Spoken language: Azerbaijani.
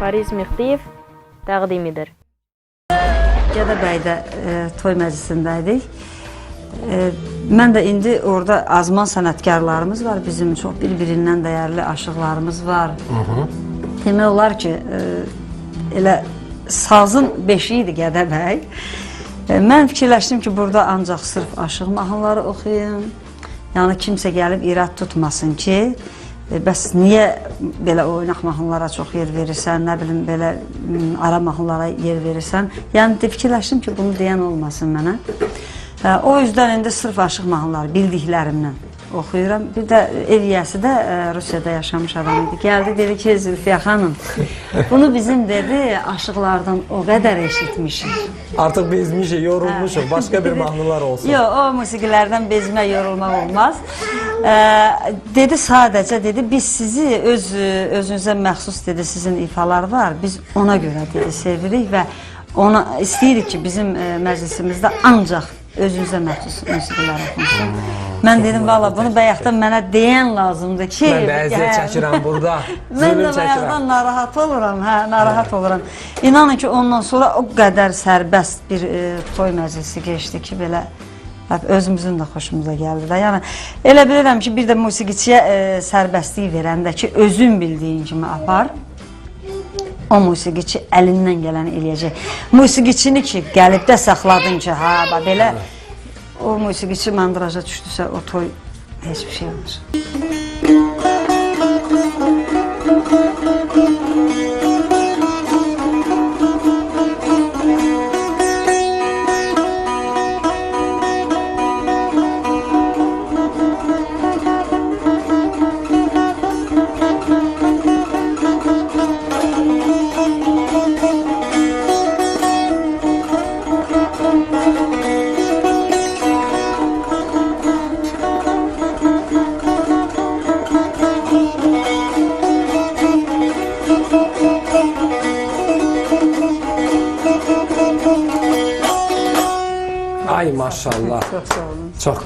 Fariz Mehdiyev təqdimidir. Gədəbəydə toy məclisindəydik. Mən də indi orada azman sənətkarlarımız var, bizim çox bir-birindən dəyərli aşıqlarımız var. Demək olar ki, elə sazın beşiyi idi Gədəbəy. Mən fikirləşdim ki, burada ancaq sırf aşıq mahnıları oxuyum. Yəni kimsə gəlib irad tutmasın ki, bəs niyə belə oynaq mahnılara çox yer verirsən, nə bilim belə ara mahnılara yer verirsən. Yəni fikirləşdim ki, bunu deyən olmasın mənə. O yüzden indi sırf aşıq mahnıları bildiklərimdən oxuyuram. Bir də ev yiyəsi də Rusiyada yaşamış adam idi. Gəldi dedi ki, Zülfiyə xanım, bunu bizim dedi aşıqlardan o qədər eşitmişik. Artıq bezmişik, yorulmuşuq, başqa bir mahnılar olsun. Yox, o musiqilərdən bezmə, yorulmaq olmaz. Dedi sadəcə, dedi, biz sizi özünüzə məxsus dedi, sizin ifalar var, biz ona görə dedi, sevirik və ona istəyirik ki, bizim məclisimizdə ancaq özünüzə məxsus musiqilər oxunsun. Mən dedim, valla bunu bayaqdan mənə deyən lazımdır ki... Mən bəziyyət çəkirəm burada, mən də bayaqdan narahat oluram, narahat oluram. İnanın ki, ondan sonra o qədər sərbəst bir toy məclisi geçdi ki, belə özümüzün də xoşumuza gəldi də. Yəni, elə bilirəm ki, bir də musiqiçiyə sərbəstliyi verəndə ki, özün bildiyin kimi apar. O musiqiçi əlindən gələni eləyəcək. Musiqiçini ki, gəlib də saxladın ki, belə o musiqiçi mandraja düşdüsə, o toy heç bir şey olmaz. Ay maşallah. Çox sağ olun. Çox qəşəng.